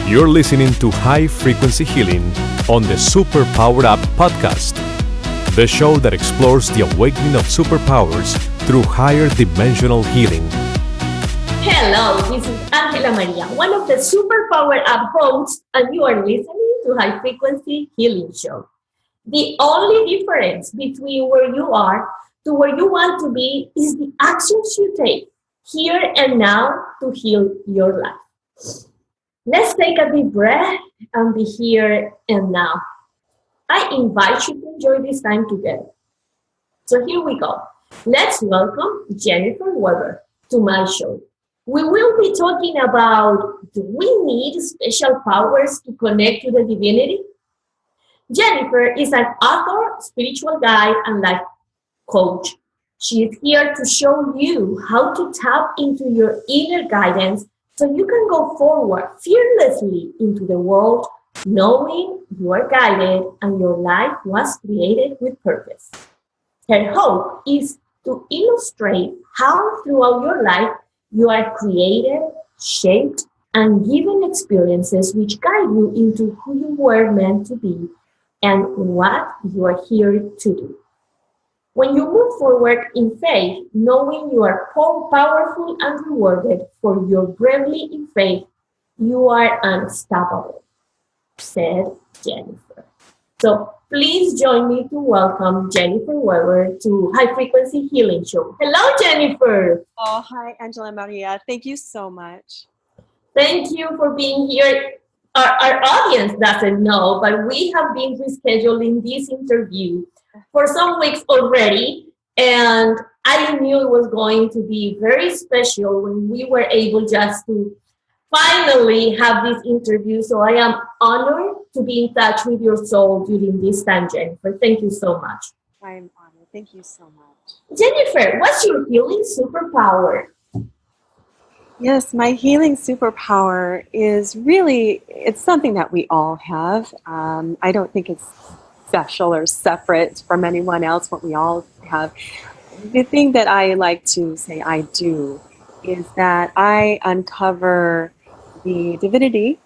You're listening to High Frequency Healing on the Superpowered Up podcast, the show that explores the awakening of superpowers through higher dimensional healing. Hello, this is AngelaMaría, one of the Superpowered Up hosts, and you are listening to High Frequency Healing Show. The only difference between where you are to where you want to be is the actions you take here and now to heal your life. Let's take a deep breath and be here and now. I invite you to enjoy this time together. So here we go. Let's welcome Jennifer Weber to my show. We will be talking about, do we need special powers to connect to the divinity? Jennifer is an author, spiritual guide, and life coach. She is here to show you how to tap into your inner guidance so you can go forward fearlessly into the world, knowing you are guided and your life was created with purpose. Her hope is to illustrate how throughout your life you are created, shaped, and given experiences which guide you into who you were meant to be and what you are here to do. When you move forward in faith, knowing you are powerful and rewarded for your bravery in faith, you are unstoppable, said Jennifer. So please join me to welcome Jennifer Weber to High Frequency Healing Show. Hello, Jennifer. Oh, hi, AngelaMaría. Thank you so much. Thank you for being here. Our audience doesn't know, but we have been rescheduling this interview for some weeks already, and I knew it was going to be very special when we were able just to finally have this interview. So I am honored to be in touch with your soul during this time, Jennifer. Thank you so much. I'm honored. Thank you so much. Jennifer, what's your healing superpower? Yes, my healing superpower is really, it's something that we all have. I don't think it's special or separate from anyone else, what we all have. The thing that I like to say I do is that I uncover the divinity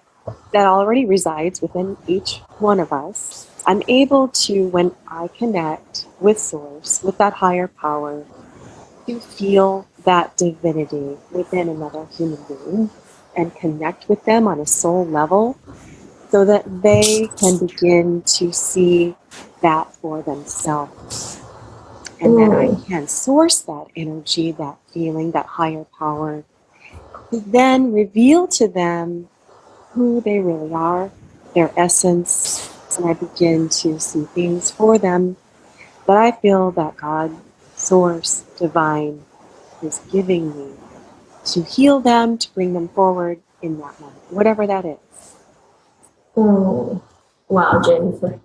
that already resides within each one of us. I'm able to, when I connect with Source, with that higher power, to feel that divinity within another human being and connect with them on a soul level so that they can begin to see that for themselves. And then I can source that energy, that feeling, that higher power, to then reveal to them who they really are, their essence, and I begin to see things for them that I feel that God, Source, Divine, is giving me to heal them, to bring them forward in that moment, whatever that is. Oh, wow, Jennifer.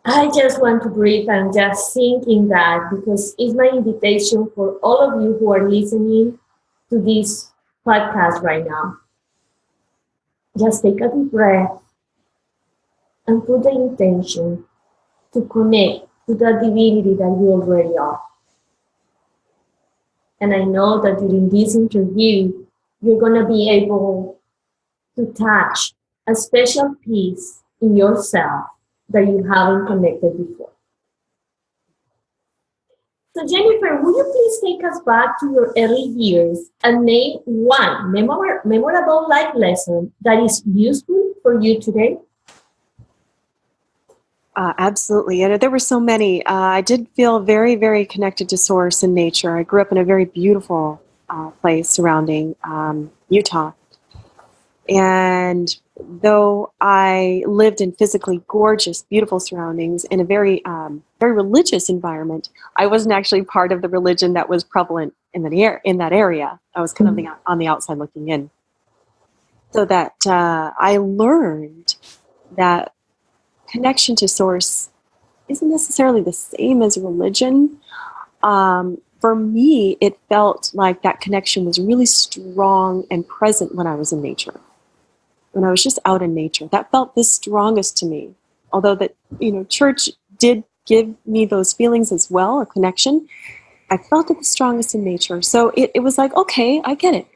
I just want to breathe and just sink in that, because it's my invitation for all of you who are listening to this podcast right now. Just take a deep breath and put the intention to connect to the divinity that you already are. And I know that during this interview, you're going to be able to touch a special piece in yourself that you haven't connected before. So Jennifer, will you please take us back to your early years and name one memorable life lesson that is useful for you today? Absolutely. And there were so many. I did feel very, very connected to Source and nature. I grew up in a very beautiful place surrounding Utah. And though I lived in physically gorgeous, beautiful surroundings in a very, very religious environment, I wasn't actually part of the religion that was prevalent in that area. I was kind of on the outside looking in. So that I learned that connection to Source isn't necessarily the same as religion. For me, it felt like that connection was really strong and present when I was in nature. When I was just out in nature, that felt the strongest to me. Although that, church did give me those feelings as well, a connection, I felt it the strongest in nature. So it was like, okay, I get it.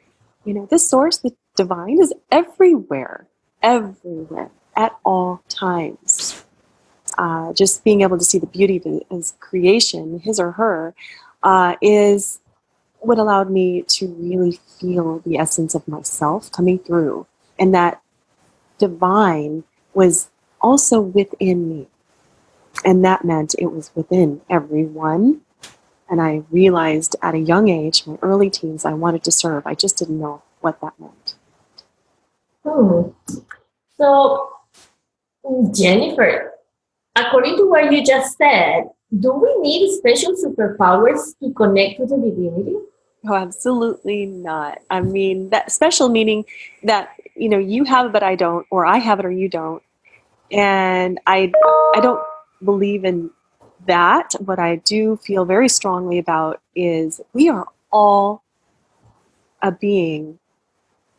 This Source, divine is everywhere, everywhere, at all times. Just being able to see the beauty of his creation, his or her, is what allowed me to really feel the essence of myself coming through. And that divine was also within me. And that meant it was within everyone. And I realized at a young age, my early teens, I wanted to serve. I just didn't know what that meant. So, Jennifer, according to what you just said, do we need special superpowers to connect to the divinity? Oh, absolutely not. I mean, that special meaning that, you have it, but I don't, or I have it, or you don't. And I don't believe in that. What I do feel very strongly about is we are all a being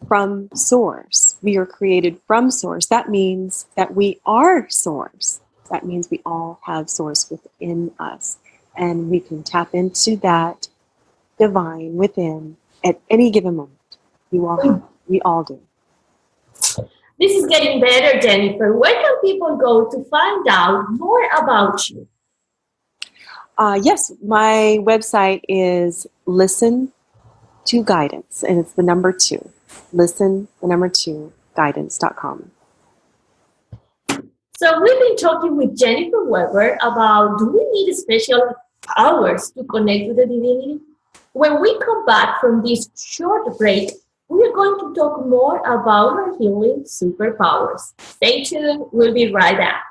from source. We are created from source. That means that we are source. That means we all have source within us. And we can tap into that divine within at any given moment. We all do. This is getting better, Jennifer. Where can people go to find out more about you? Yes, my website is Listen to Guidance, and it's the number 2. Listen, the number 2, guidance.com. So we've been talking with Jennifer Weber about, do we need special powers to connect with the divinity? When we come back from this short break, we are going to talk more about our healing superpowers. Stay tuned. We'll be right back.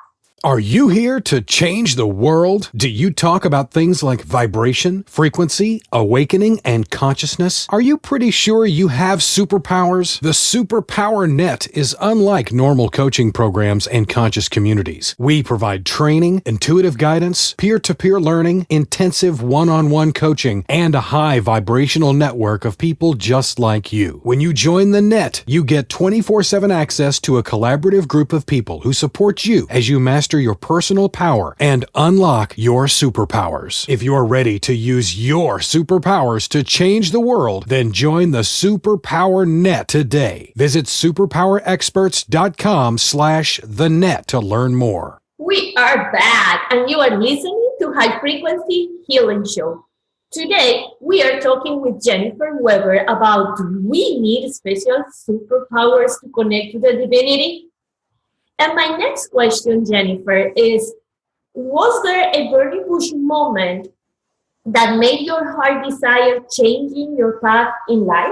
Are you here to change the world? Do you talk about things like vibration, frequency, awakening, and consciousness? Are you pretty sure you have superpowers? The Superpower Net is unlike normal coaching programs and conscious communities. We provide training, intuitive guidance, peer-to-peer learning, intensive one-on-one coaching, and a high vibrational network of people just like you. When you join the net, you get 24/7 access to a collaborative group of people who support you as you master your personal power and unlock your superpowers. If you're ready to use your superpowers to change the world, then join the Superpower Net today. Visit superpowerexperts.com/thenet to learn more. We are back, and you are listening to High Frequency Healing Show. Today, we are talking with Jennifer Weber about, do we need special superpowers to connect to the divinity? And my next question, Jennifer, is, was there a burning bush moment that made your heart desire changing your path in life?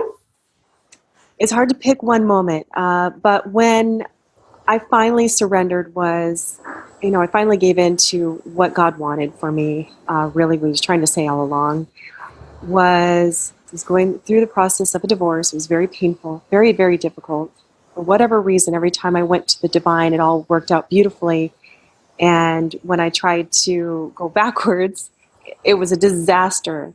It's hard to pick one moment, but when I finally surrendered I finally gave in to what God wanted for me, really what he was trying to say all along, was going through the process of a divorce. It was very painful, very, very difficult. For whatever reason, every time I went to the divine, it all worked out beautifully. And when I tried to go backwards, it was a disaster.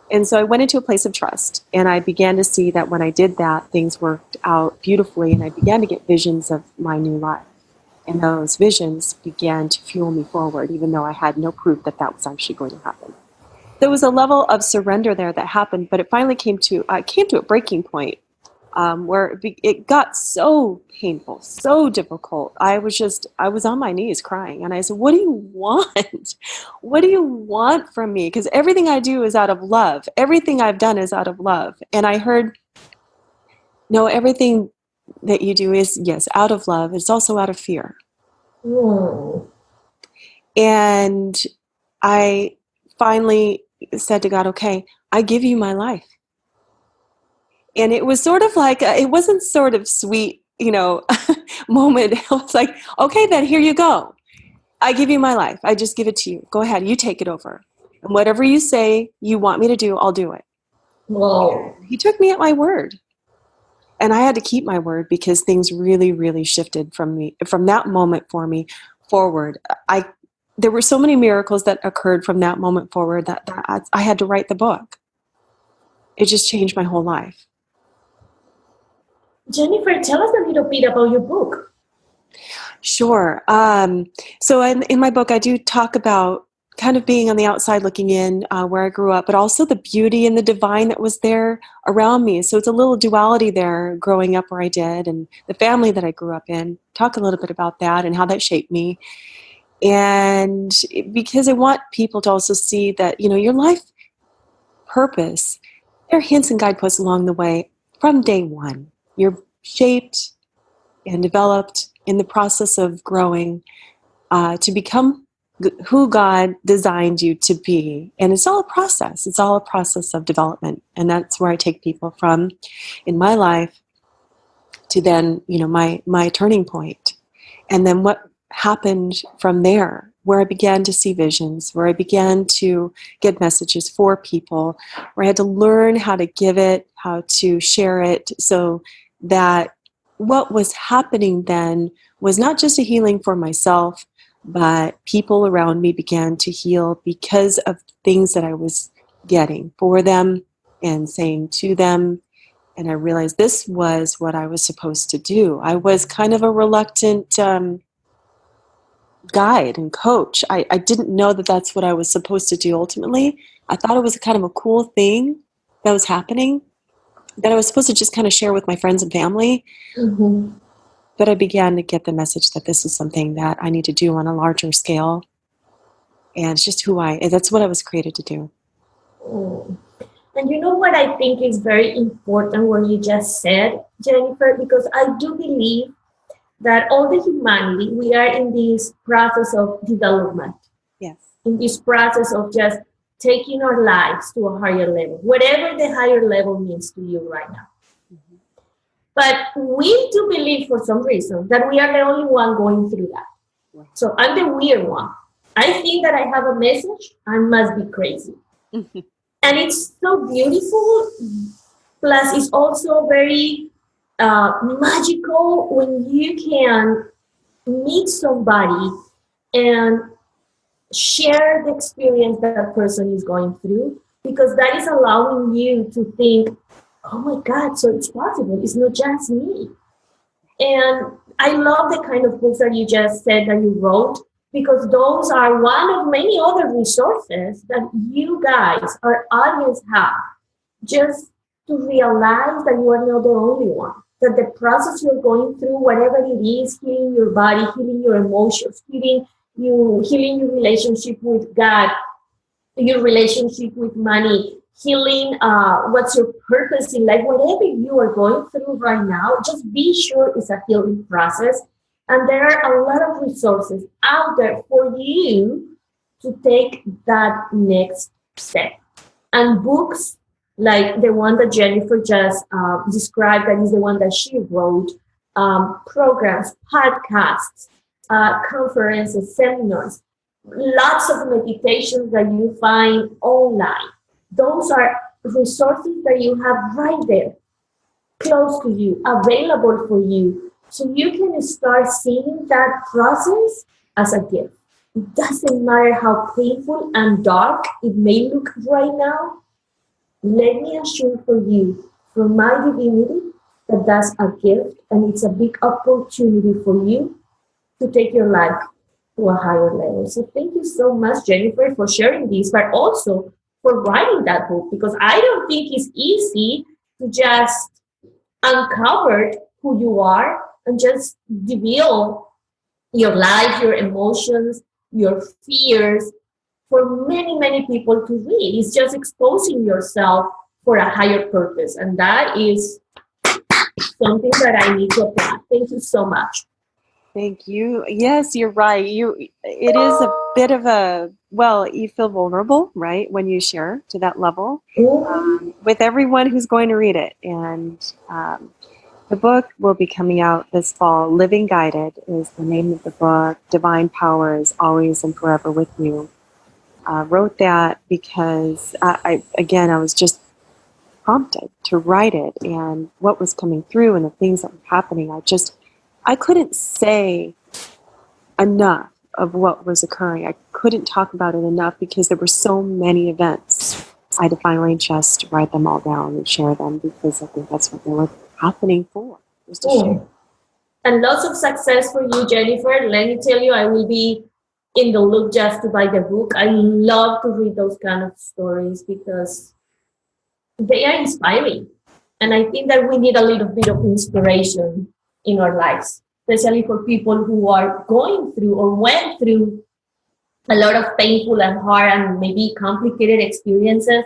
And so I went into a place of trust, and I began to see that when I did that, things worked out beautifully, and I began to get visions of my new life. And those visions began to fuel me forward, even though I had no proof that that was actually going to happen. There was a level of surrender there that happened, but it finally came to a breaking point. Where it got so painful, so difficult. I was on my knees crying, and I said, what do you want? What do you want from me? Because everything I do is out of love. Everything I've done is out of love. And I heard, no, everything that you do is, yes, out of love. It's also out of fear. Whoa. And I finally said to God, okay, I give you my life. And it was sort of like, it wasn't sort of sweet, moment. It was like, okay, then here you go. I give you my life. I just give it to you. Go ahead. You take it over. And whatever you say you want me to do, I'll do it. Whoa. He took me at my word. And I had to keep my word because things really, really shifted from that moment for me forward. There were so many miracles that occurred from that moment forward that I had to write the book. It just changed my whole life. Jennifer, tell us a little bit about your book. Sure. So in my book, I do talk about kind of being on the outside looking in where I grew up, but also the beauty and the divine that was there around me. So it's a little duality there growing up where I did, and the family that I grew up in. Talk a little bit about that and how that shaped me. And because I want people to also see that, your life purpose, there are hints and guideposts along the way from day one. You're shaped and developed in the process of growing to become who God designed you to be. And it's all a process. It's all a process of development. And that's where I take people from in my life to then, my turning point. And then what happened from there, where I began to see visions, where I began to get messages for people, where I had to learn how to give it, how to share it, so that what was happening then was not just a healing for myself, but people around me began to heal because of things that I was getting for them and saying to them. And I realized this was what I was supposed to do. I was kind of a reluctant guide and coach. I didn't know that that's what I was supposed to do ultimately. I thought it was kind of a cool thing that was happening, that I was supposed to just kind of share with my friends and family. Mm-hmm. But I began to get the message that this is something that I need to do on a larger scale. And it's just that's what I was created to do. Mm. And you know what I think is very important what you just said, Jennifer, because I do believe that all the humanity, we are in this process of development. Yes. In this process of just taking our lives to a higher level, whatever the higher level means to you right now. But we do believe for some reason that we are the only one going through that. So I'm the weird one. I think that I have a message. I must be crazy. And it's so beautiful. Plus, it's also very magical when you can meet somebody and share the experience that person is going through, because that is allowing you to think, oh my God, so it's possible. It's not just me. And I love the kind of books that you just said that you wrote, because those are one of many other resources that you guys, our audience, have, just to realize that you are not the only one, that the process you're going through, whatever it is, healing your body, healing your emotions, healing your relationship with God, your relationship with money, healing what's your purpose in life, whatever you are going through right now, just be sure it's a healing process. And there are a lot of resources out there for you to take that next step. And books like the one that Jennifer just described, that is the one that she wrote, programs, podcasts, conferences, seminars, lots of meditations that you find online. Those are resources that you have right there, close to you, available for you. So you can start seeing that process as a gift. It doesn't matter how painful and dark it may look right now. Let me assure for you, from my divinity, that that's a gift, and it's a big opportunity for you to take your life to a higher level. So thank you so much, Jennifer, for sharing this, but also for writing that book, because I don't think it's easy to just uncover who you are and just reveal your life, your emotions, your fears for many, many people to read. It's just exposing yourself for a higher purpose. And that is something that I need to apply. Thank you so much. Thank you. Yes, you're right. It is a bit of you feel vulnerable, right, when you share to that level with everyone who's going to read it. And the book will be coming out this fall. Living Guided is the name of the book. Divine Power is Always and Forever with You. Wrote that because I was just prompted to write it, and what was coming through and the things that were happening. I couldn't say enough of what was occurring. I couldn't talk about it enough because there were so many events. I had to finally just write them all down and share them, because I think that's what they were happening for, was to share. And lots of success for you, Jennifer. Let me tell you, I will be in the look just to buy the book. I love to read those kind of stories because they are inspiring. And I think that we need a little bit of inspiration in our lives, especially for people who are going through or went through a lot of painful and hard and maybe complicated experiences.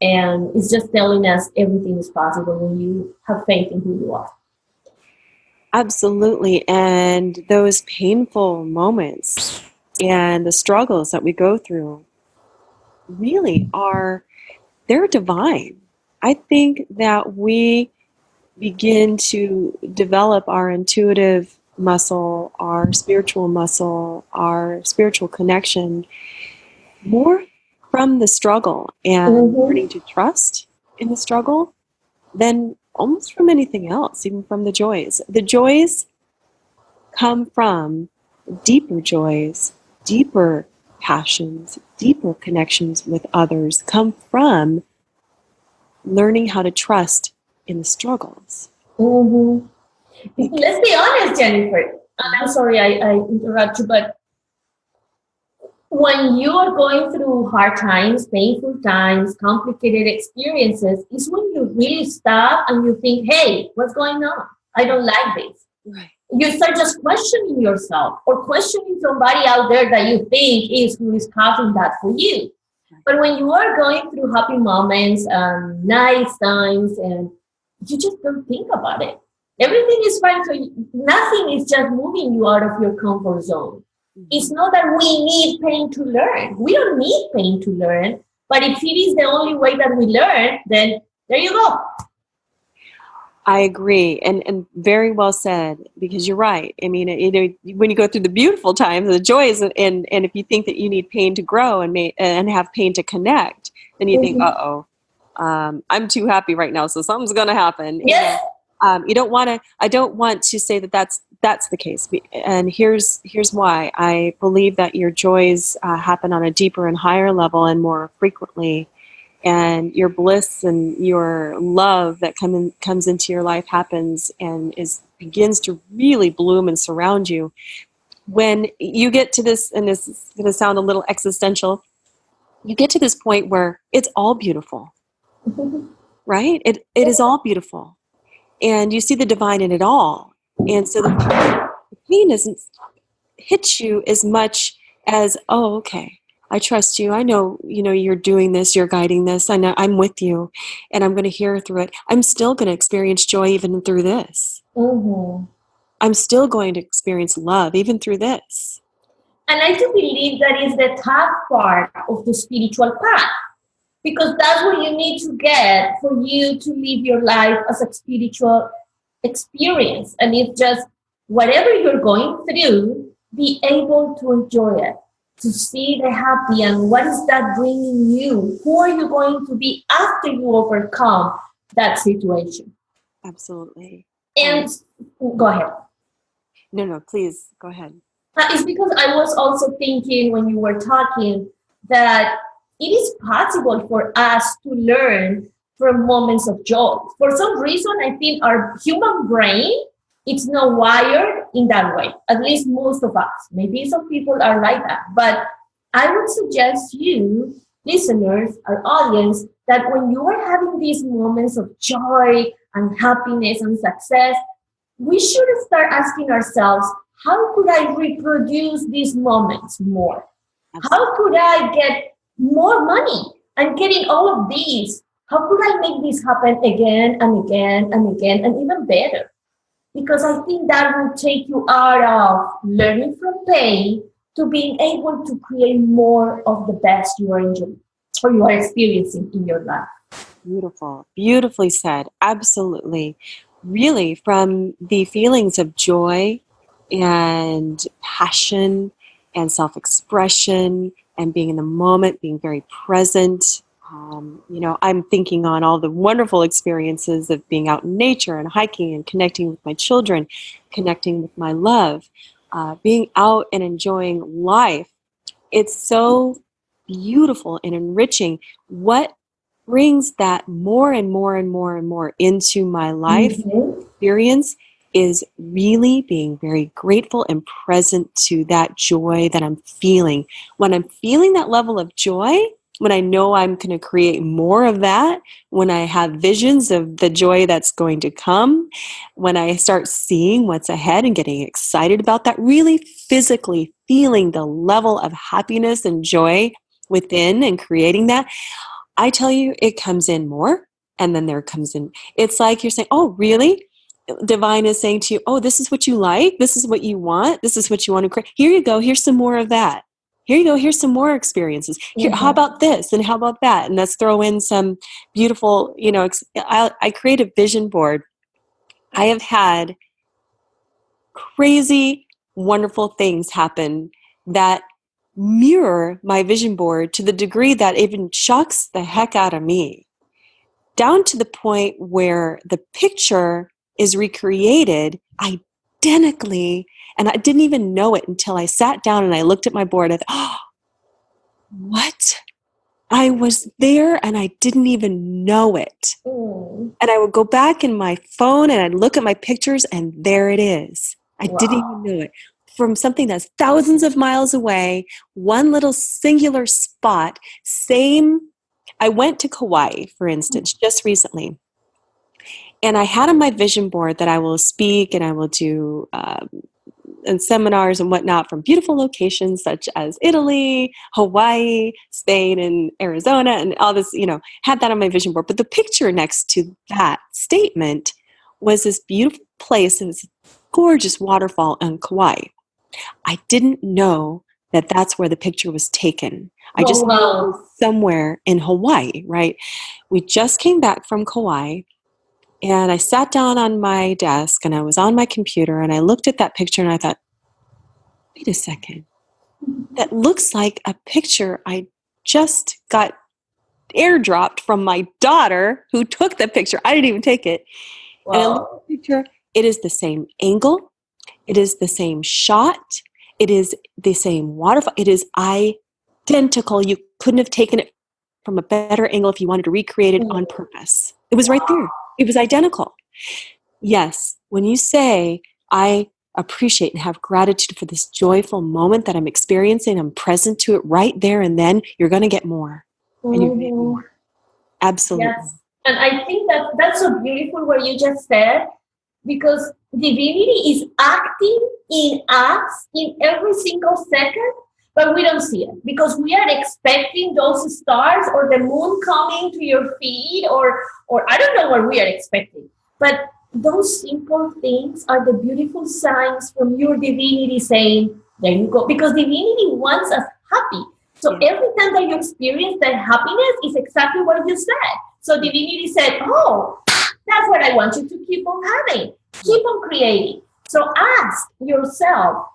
And it's just telling us everything is possible when you have faith in who you are. Absolutely. And those painful moments and the struggles that we go through really they're divine. I think that we begin to develop our intuitive muscle, our spiritual connection more from the struggle and learning to trust in the struggle than almost from anything else, even from the joys. The joys come from deeper joys, deeper passions, deeper connections with others, come from learning how to trust in the struggles. Mm-hmm. Let's be honest, Jennifer. I'm sorry I interrupt you, but when you are going through hard times, painful times, complicated experiences, is when you really stop and you think, hey, what's going on? I don't like this. Right. You start just questioning yourself or questioning somebody out there that you think who is causing that for you. But when you are going through happy moments, nice times, and you just don't think about it. Everything is fine. So nothing is just moving you out of your comfort zone. It's not that we need pain to learn. We don't need pain to learn. But if it is the only way that we learn, then there you go. I agree, and very well said, because you're right. I mean, when you go through the beautiful times, the joys, and if you think that you need pain to grow and have pain to connect, then you think, I'm too happy right now, so something's going to happen. Yes. I don't want to say that that's the case, and here's why. I believe that your joys happen on a deeper and higher level and more frequently. And your bliss and your love that comes into your life happens and begins to really bloom and surround you. When you get to this, and this is going to sound a little existential, you get to this point where it's all beautiful, right? It is all beautiful. And you see the divine in it all. And so the pain doesn't hit you as much as, oh, okay, I trust you. I know, you're doing this, you're guiding this. I know I'm with you, and I'm going to hear through it. I'm still going to experience joy even through this. Mm-hmm. I'm still going to experience love even through this. And I do believe that is the tough part of the spiritual path, because that's what you need to get for you to live your life as a spiritual experience. And it's just whatever you're going through, be able to enjoy it, to see the happy, and what is that bringing you? Who are you going to be after you overcome that situation? Absolutely. And go ahead. No, please go ahead. It's because I was also thinking when you were talking that it is possible for us to learn from moments of joy. For some reason, I think our human brain, it's not wired in that way, at least most of us. Maybe some people are like that. But I would suggest you, listeners, our audience, that when you are having these moments of joy and happiness and success, we should start asking ourselves, how could I reproduce these moments more? How could I get more money? I'm getting all of these. How could I make this happen again and again and again and even better? Because I think that will take you out of learning from pain to being able to create more of the best you are enjoying or you are experiencing in your life. Beautiful. Beautifully said. Absolutely. Really, from the feelings of joy and passion and self-expression and being in the moment, being very present. I'm thinking on all the wonderful experiences of being out in nature and hiking and connecting with my children, connecting with my love, being out and enjoying life. It's so beautiful and enriching. What brings that more and more and more and more into my life experience is really being very grateful and present to that joy that I'm feeling. When I'm feeling that level of joy, when I know I'm going to create more of that, when I have visions of the joy that's going to come, when I start seeing what's ahead and getting excited about that, really physically feeling the level of happiness and joy within and creating that, I tell you, it comes in more. And then there comes in, it's like you're saying, oh, really? Divine is saying to you, oh, this is what you like. This is what you want. This is what you want to create. Here you go. Here's some more of that. Here you go. Here's some more experiences. Here, how about this? And how about that? And let's throw in some beautiful, I create a vision board. I have had crazy, wonderful things happen that mirror my vision board to the degree that even shocks the heck out of me. Down to the point where the picture is recreated identically. And I didn't even know it until I sat down and I looked at my board. I thought, oh, what? I was there and I didn't even know it. And I would go back in my phone and I'd look at my pictures and there it is. I didn't even know it. From something that's thousands of miles away, one little singular spot, same. I went to Kauai, for instance, just recently. And I had on my vision board that I will speak and I will do and seminars and whatnot from beautiful locations such as Italy, Hawaii, Spain, and Arizona, and all this, had that on my vision board. But the picture next to that statement was this beautiful place and this gorgeous waterfall in Kauai. I didn't know that that's where the picture was taken. I just knew it was somewhere in Hawaii, right? We just came back from Kauai. And I sat down on my desk and I was on my computer and I looked at that picture and I thought, wait a second, that looks like a picture I just got airdropped from my daughter who took the picture. I didn't even take it. Wow. And I looked at the picture. It is the same angle. It is the same shot. It is the same waterfall. It is identical. You couldn't have taken it from a better angle if you wanted to recreate it on purpose. It was right there. It was identical. Yes, when you say, I appreciate and have gratitude for this joyful moment that I'm experiencing, I'm present to it right there and then, you're going to get more. And you get more. Absolutely. Yes. And I think that's so beautiful what you just said, because divinity is acting in us in every single second, but we don't see it because we are expecting those stars or the moon coming to your feet or I don't know what we are expecting. But those simple things are the beautiful signs from your divinity saying, there you go. Because divinity wants us happy. So every time that you experience that happiness is exactly what you said. So divinity said, oh, that's what I want you to keep on having. Keep on creating. So ask yourself,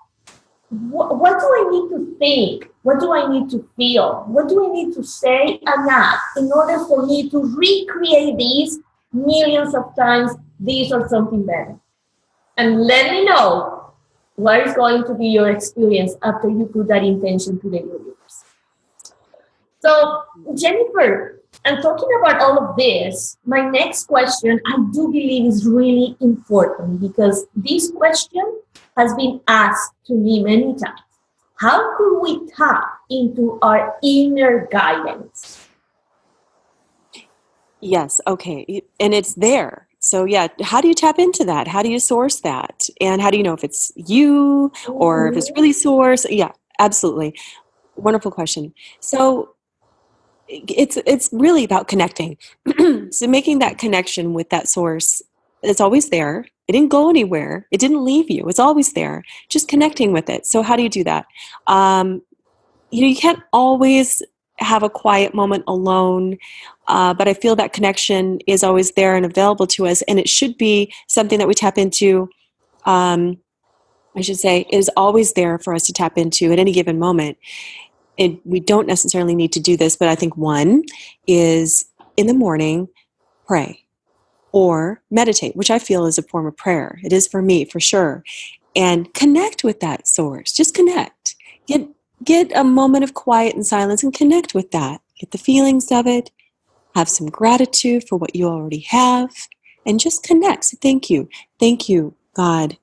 what do I need to think? What do I need to feel? What do I need to say and act in order for me to recreate these millions of times, this or something better? And let me know what is going to be your experience after you put that intention to the universe. So, Jennifer, and talking about all of this, my next question, I do believe is really important because this question has been asked to me many times. How could we tap into our inner guidance? Yes, okay. And it's there. So yeah, how do you tap into that? How do you source that? And how do you know if it's you or if it's really source? Yeah, absolutely. Wonderful question. So it's really about connecting. So making that connection with that source, it's always there. It didn't go anywhere. It didn't leave you. It's always there. Just connecting with it. So how do you do that? You can't always have a quiet moment alone, but I feel that connection is always there and available to us, and it should be something that we tap into. I should say is always there for us to tap into at any given moment. We don't necessarily need to do this, but I think one is in the morning, pray or meditate, which I feel is a form of prayer. It is for me, for sure. And connect with that source. Just connect. Get a moment of quiet and silence and connect with that. Get the feelings of it. Have some gratitude for what you already have. And just connect. Say, thank you. Thank you God,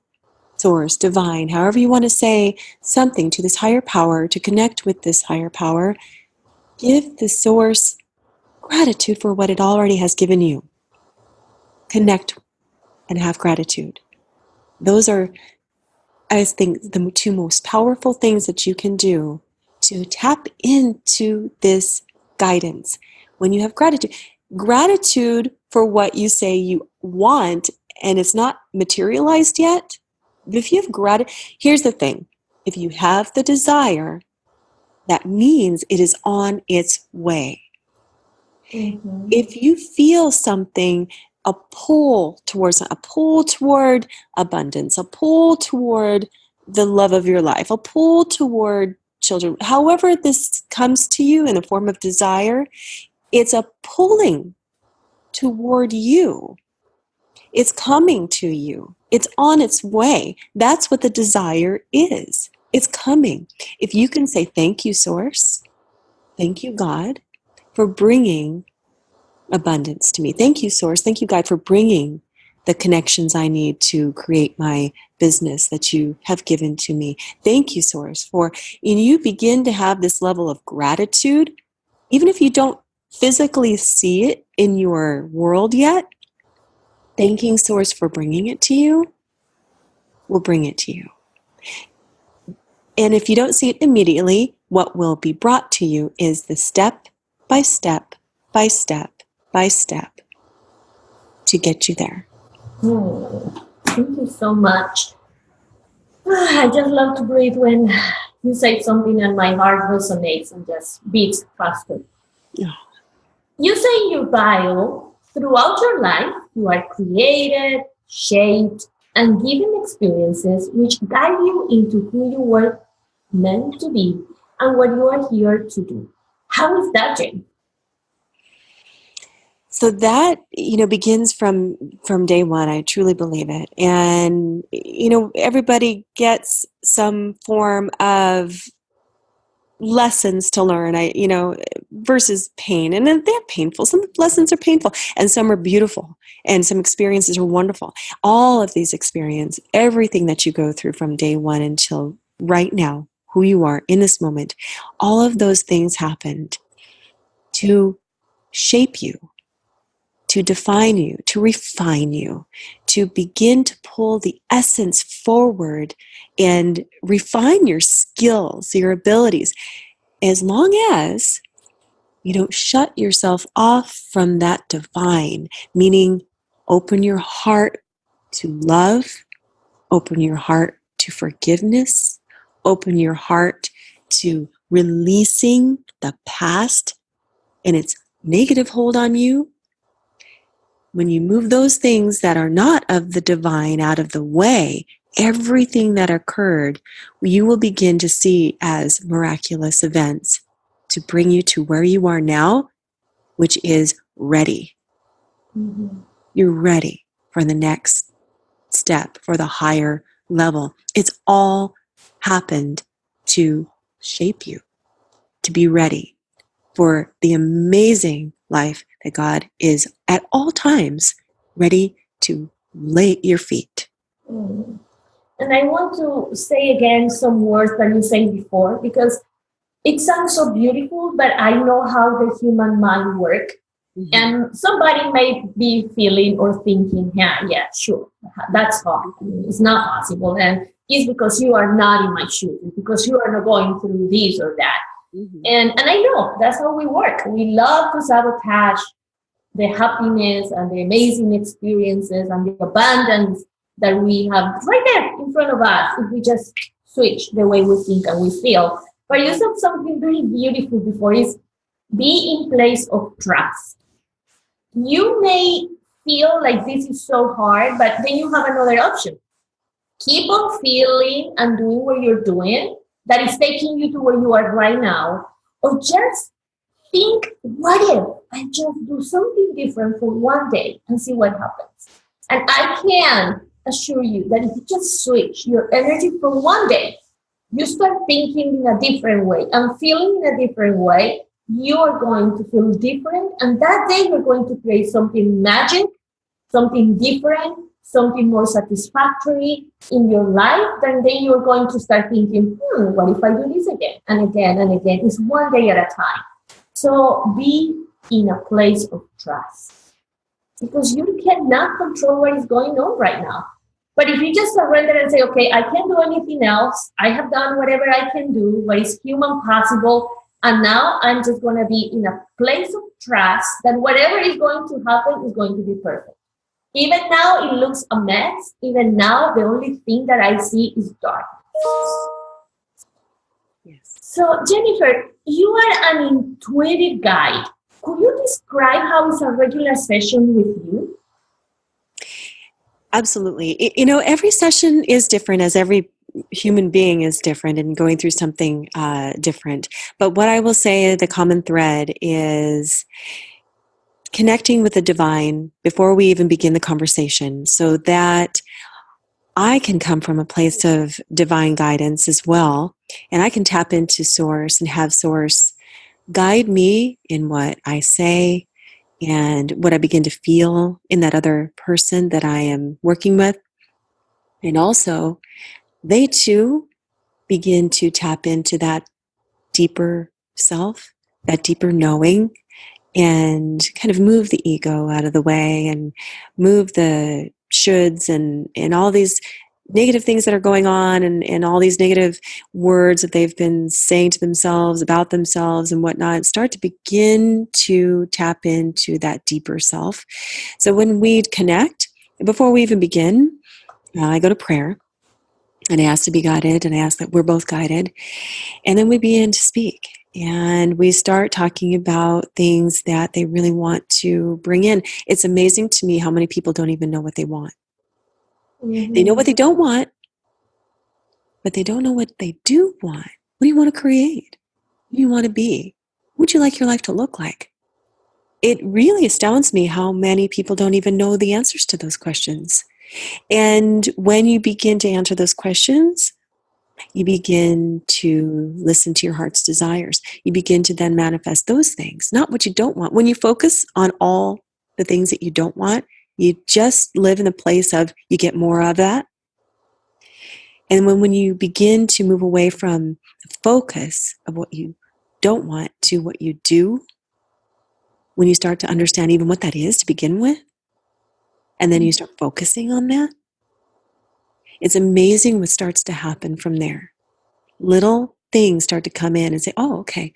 source, divine, however you want to say something to this higher power, to connect with this higher power, give the source gratitude for what it already has given you. Connect and have gratitude. Those are, I think, the two most powerful things that you can do to tap into this guidance. When you have gratitude for what you say you want and it's not materialized yet, if you have gratitude, here's the thing. If you have the desire, that means it is on its way. Mm-hmm. If you feel something, a pull toward abundance, a pull toward the love of your life, a pull toward children, however this comes to you in the form of desire, it's a pulling toward you. It's coming to you. It's on its way. That's what the desire is. It's coming. If you can say, thank you, Source. Thank you, God, for bringing abundance to me. Thank you, Source. Thank you, God, for bringing the connections I need to create my business that you have given to me. Thank you, Source, and you begin to have this level of gratitude, even if you don't physically see it in your world yet. Thanking Source for bringing it to you will bring it to you. And if you don't see it immediately, what will be brought to you is the step by step by step by step to get you there. Thank you so much. I just love to breathe when you say something and my heart resonates and just beats faster. Oh. You say in your bio, throughout your life, you are created, shaped, and given experiences which guide you into who you were meant to be and what you are here to do. How is that, Jane? So that, begins from day one. I truly believe it. And, everybody gets some form of lessons to learn, versus pain. And they're painful. Some lessons are painful and some are beautiful and some experiences are wonderful. All of these experiences, everything that you go through from day one until right now, who you are in this moment, all of those things happened to shape you, to define you, to refine you, to begin to pull the essence forward and refine your skills, your abilities, as long as you don't shut yourself off from that divine, meaning open your heart to love, open your heart to forgiveness, open your heart to releasing the past and its negative hold on you. When you move those things that are not of the divine out of the way, everything that occurred, you will begin to see as miraculous events to bring you to where you are now, which is ready. Mm-hmm. You're ready for the next step, for the higher level. It's all happened to shape you, to be ready for the amazing life that God is at all times ready to lay at your feet. And I want to say again some words that you said before, because it sounds so beautiful, but I know how the human mind works. Mm-hmm. And somebody may be feeling or thinking, yeah, sure, that's hard. I mean, it's not possible. And it's because you are not in my shoes. It's because you are not going through this or that. Mm-hmm. And I know that's how we work. We love to sabotage the happiness and the amazing experiences and the abundance that we have right there in front of us if we just switch the way we think and we feel. But you said something very beautiful before, is be in place of trust. You may feel like this is so hard, but then you have another option. Keep on feeling and doing what you're doing that is taking you to where you are right now, or just think, what if I just do something different for one day and see what happens? And I can assure you that if you just switch your energy for one day, you start thinking in a different way and feeling in a different way, you are going to feel different. And that day you're going to create something magic, something different, something more satisfactory in your life, then you're going to start thinking, what if I do this again and again and again? It's one day at a time. So be in a place of trust, because you cannot control what is going on right now. But if you just surrender and say, okay, I can't do anything else. I have done whatever I can do, what is human possible. And now I'm just going to be in a place of trust that whatever is going to happen is going to be perfect. Even now it looks a mess. Even now the only thing that I see is darkness. Yes. So Jennifer, you are an intuitive guide. Could you describe how is a regular session with you? Absolutely. Every session is different, as every human being is different and going through something different. But what I will say, the common thread is connecting with the divine before we even begin the conversation, so that I can come from a place of divine guidance as well, and I can tap into Source and have Source guide me in what I say and what I begin to feel in that other person that I am working with. And also, they too begin to tap into that deeper self, that deeper knowing, and kind of move the ego out of the way and move the shoulds and all these negative things that are going on, and all these negative words that they've been saying to themselves about themselves and whatnot, start to begin to tap into that deeper self. So when we connect, before we even begin, I go to prayer and I ask to be guided, and I ask that we're both guided. And then we begin to speak, and we start talking about things that they really want to bring in. It's amazing to me how many people don't even know what they want. Mm-hmm. They know what they don't want, but they don't know what they do want. What do you want to create? Who do you want to be? What would you like your life to look like? It really astounds me how many people don't even know the answers to those questions. And when you begin to answer those questions, you begin to listen to your heart's desires. You begin to then manifest those things, not what you don't want. When you focus on all the things that you don't want, you just live in a place of you get more of that. And when you begin to move away from the focus of what you don't want to what you do, when you start to understand even what that is to begin with, and then you start focusing on that, it's amazing what starts to happen from there. Little things start to come in and say, oh, okay,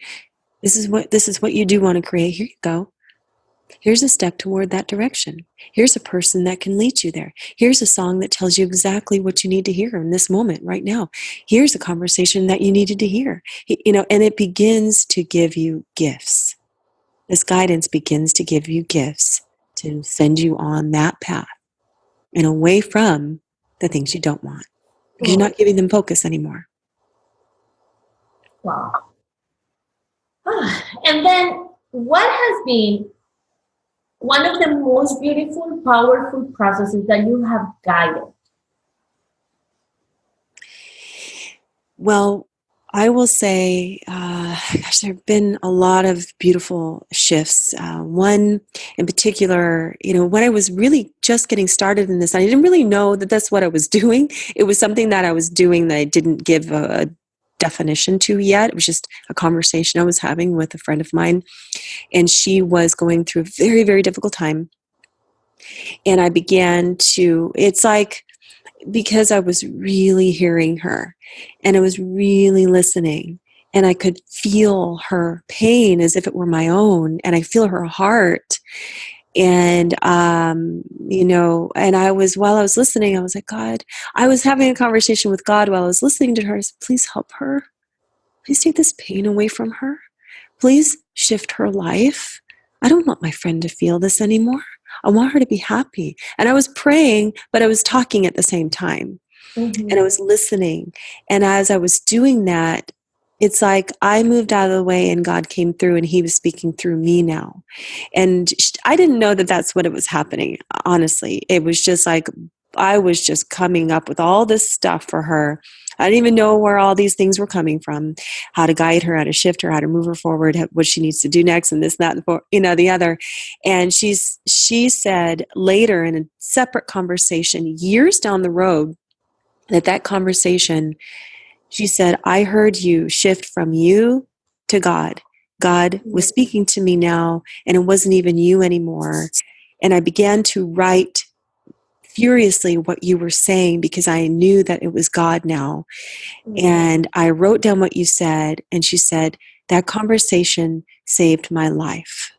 this is what you do want to create. Here you go. Here's a step toward that direction. Here's a person that can lead you there. Here's a song that tells you exactly what you need to hear in this moment right now. Here's a conversation that you needed to hear. And it begins to give you gifts. This guidance begins to give you gifts to send you on that path and away from the things you don't want, because you're not giving them focus anymore. Wow. And then what has been one of the most beautiful, powerful processes that you have guided? Well, I will say, there have been a lot of beautiful shifts. One in particular, when I was really just getting started in this, I didn't really know that that's what I was doing. It was something that I was doing that I didn't give a definition to yet. It was just a conversation I was having with a friend of mine, and she was going through a very, very difficult time. And I began to, it's like, because I was really hearing her and I was really listening, and I could feel her pain as if it were my own, and I feel her heart. And, and while I was listening, I was like, God, I was having a conversation with God while I was listening to her. I said, please help her. Please take this pain away from her. Please shift her life. I don't want my friend to feel this anymore. I want her to be happy. And I was praying, but I was talking at the same time. Mm-hmm. And I was listening. And as I was doing that, it's like I moved out of the way and God came through, and he was speaking through me now. And I didn't know that that's what it was happening, honestly. It was just like I was just coming up with all this stuff for her. I didn't even know where all these things were coming from, how to guide her, how to shift her, how to move her forward, what she needs to do next, and this, that, and the other. And she said later in a separate conversation, years down the road, that conversation, she said, I heard you shift from you to God. God was speaking to me now, and it wasn't even you anymore. And I began to write furiously what you were saying because I knew that it was God now. And I wrote down what you said, and she said, that conversation saved my life.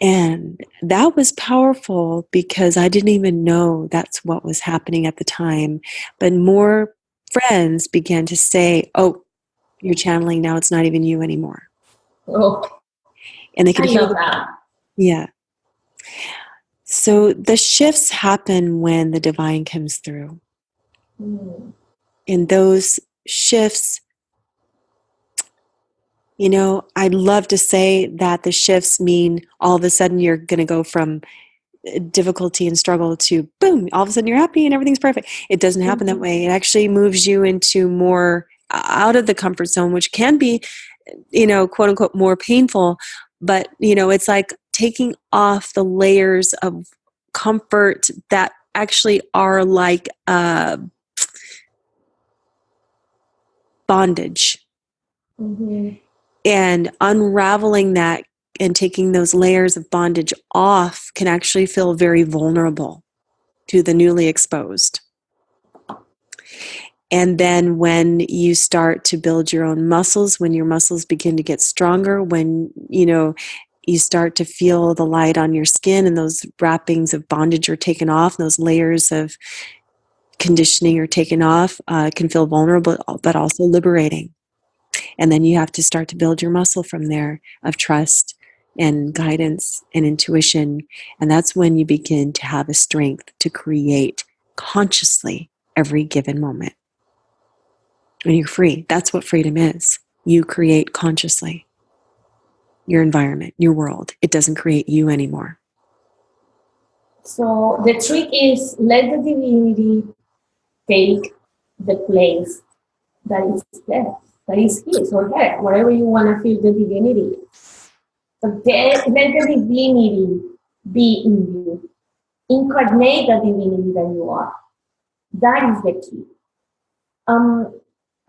And that was powerful because I didn't even know that's what was happening at the time. But more friends began to say, oh, you're channeling now, it's not even you anymore. Oh, And they could I hear love that. Yeah. So the shifts happen when the divine comes through. And those shifts, I'd love to say that the shifts mean all of a sudden you're going to go from difficulty and struggle to boom, all of a sudden you're happy and everything's perfect. It doesn't happen that way. It actually moves you into more out of the comfort zone, which can be, quote unquote, more painful. But, it's like taking off the layers of comfort that actually are like bondage. And unraveling that and taking those layers of bondage off can actually feel very vulnerable to the newly exposed. And then when you start to build your own muscles, when your muscles begin to get stronger, when, you start to feel the light on your skin and those wrappings of bondage are taken off, those layers of conditioning are taken off, can feel vulnerable, but also liberating. And then you have to start to build your muscle from there of trust and guidance and intuition. And that's when you begin to have a strength to create consciously every given moment. When you're free, that's what freedom is. You create consciously your environment, your world. It doesn't create you anymore. So the trick is let the divinity take the place that is there, that is his or her, wherever you want to feel the divinity. But let the divinity be in you. Incarnate the divinity that you are. That is the key.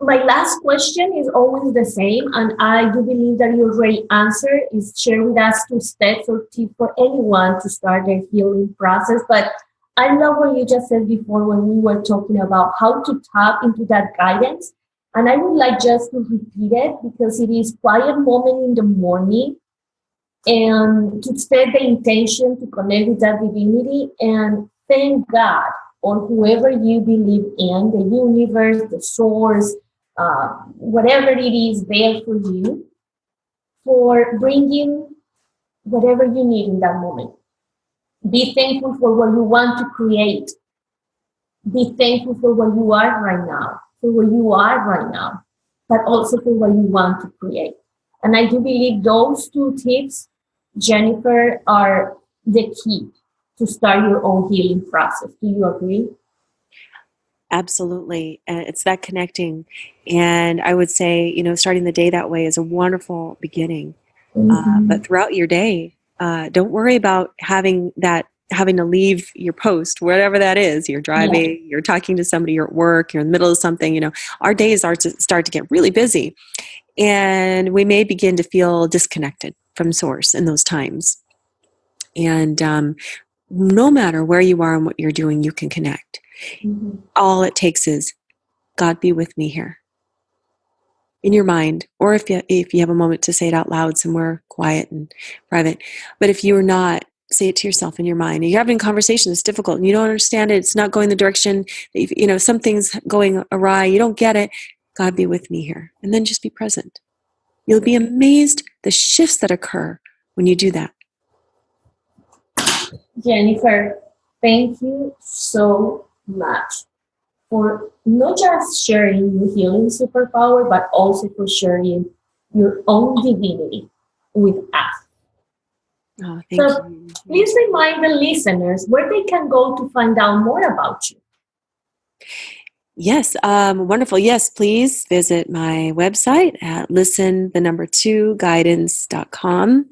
My last question is always the same, and I do believe that you already answered, is share with us 2 steps or tips for anyone to start their healing process. But I love what you just said before when we were talking about how to tap into that guidance. And I would like just to repeat it because it is quiet moment in the morning and to set the intention to connect with that divinity and thank God or whoever you believe in, the universe, the source, whatever it is there for you, for bringing whatever you need in that moment. Be thankful for what you want to create. Be thankful for what you are right now, but also for what you want to create. And I do believe those 2 tips, Jennifer, are the key to start your own healing process. Do you agree? Absolutely. It's that connecting. And I would say, starting the day that way is a wonderful beginning. But throughout your day, don't worry about having to leave your post, whatever that is. You're driving, you're talking to somebody, you're at work, you're in the middle of something. Our days start to get really busy. And we may begin to feel disconnected from source in those times. And no matter where you are and what you're doing, you can connect. All it takes is, God, be with me here. In your mind, or if you have a moment to say it out loud somewhere quiet and private. But if you're not, say it to yourself in your mind. You're having a conversation that's difficult and you don't understand it. It's not going the direction, something's going awry. You don't get it. God, be with me here. And then just be present. You'll be amazed the shifts that occur when you do that. Jennifer, thank you so much for not just sharing your healing superpower, but also for sharing your own divinity with us. Oh, thank So you. please remind the listeners where they can go to find out more about you. Yes, wonderful. Yes, please visit my website at listen2guidance.com.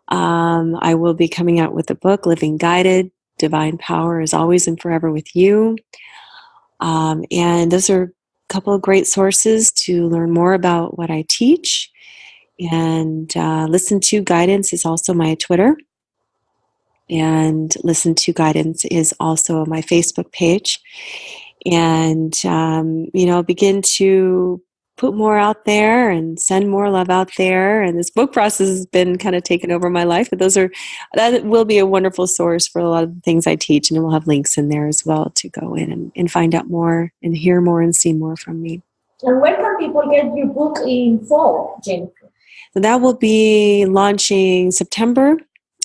I will be coming out with a book, Living Guided, Divine Power is Always and Forever with You. And those are a couple of great sources to learn more about what I teach. And Listen to Guidance is also my Twitter. And Listen to Guidance is also my Facebook page. And, begin to put more out there and send more love out there. And this book process has been kind of taken over my life, but that will be a wonderful source for a lot of the things I teach. And we'll have links in there as well to go in and find out more and hear more and see more from me. And where can people get your book in fall, Jennifer? So that will be launching September.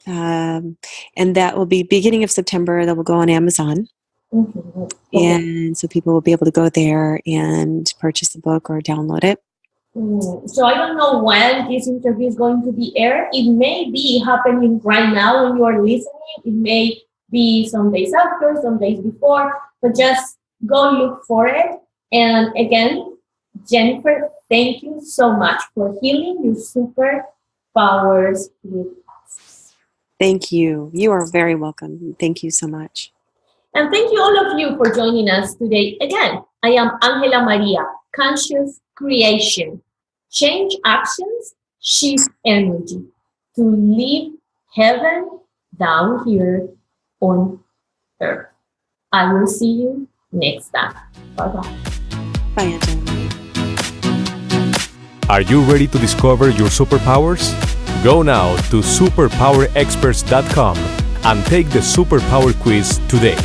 And that will be beginning of September. That will go on Amazon. Mm-hmm. Okay. And so people will be able to go there and purchase the book or download it. So I don't know when this interview is going to be aired. It may be happening right now when you are listening. It may be some days after, some days before, but just go look for it. And again, Jennifer, thank you so much for healing your superpowers with us. Thank you. You are very welcome. Thank you so much. And thank you all of you for joining us today. Again, I am AngelaMaría, Conscious Creation. Change actions, shift energy to live heaven down here on earth. I will see you next time. Bye-bye. Bye, Angela. Are you ready to discover your superpowers? Go now to superpowerexperts.com and take the superpower quiz today.